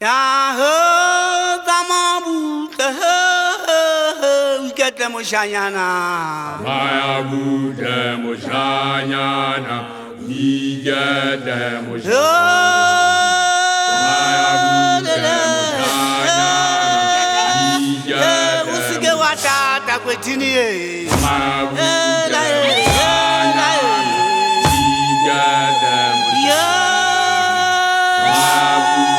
Ya tamabu get them Shayana. Maya Buddha Moshanyana, we get them Moshanyana. Maya Buddha Moshanyana, we get them Moshanyana. Maya Buddha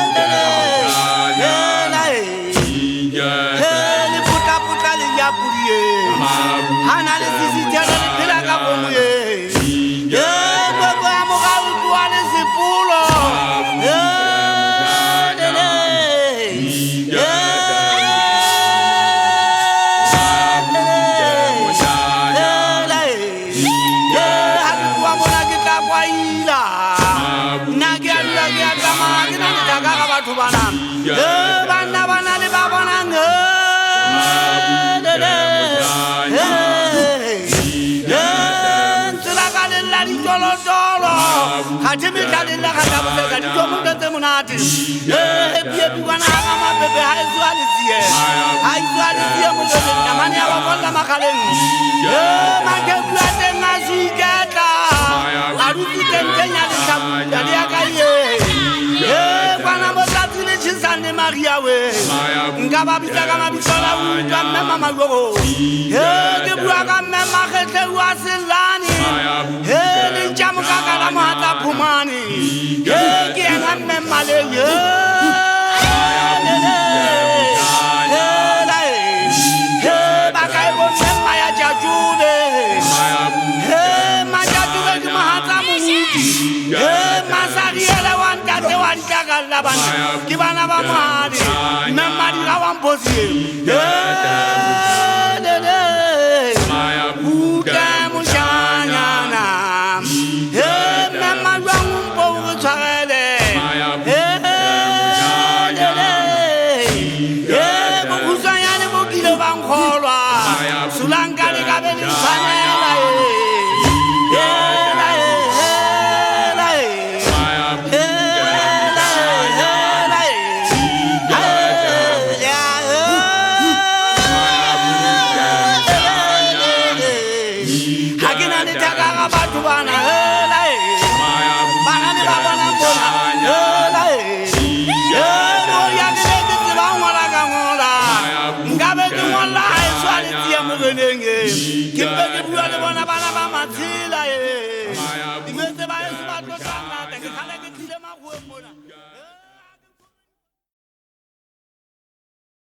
Maria we ngaba bitaka mabitsola utlwa mama magogo he ke bua ka mama kgetle wa selani he le jamuka ka la mata phumani he ke ena mama le ye he ba ka bo mama ya jajube he ma jajube ke mahata muti he masariela wanta te wanta ka la bana ki bana ba mari memari la wamposi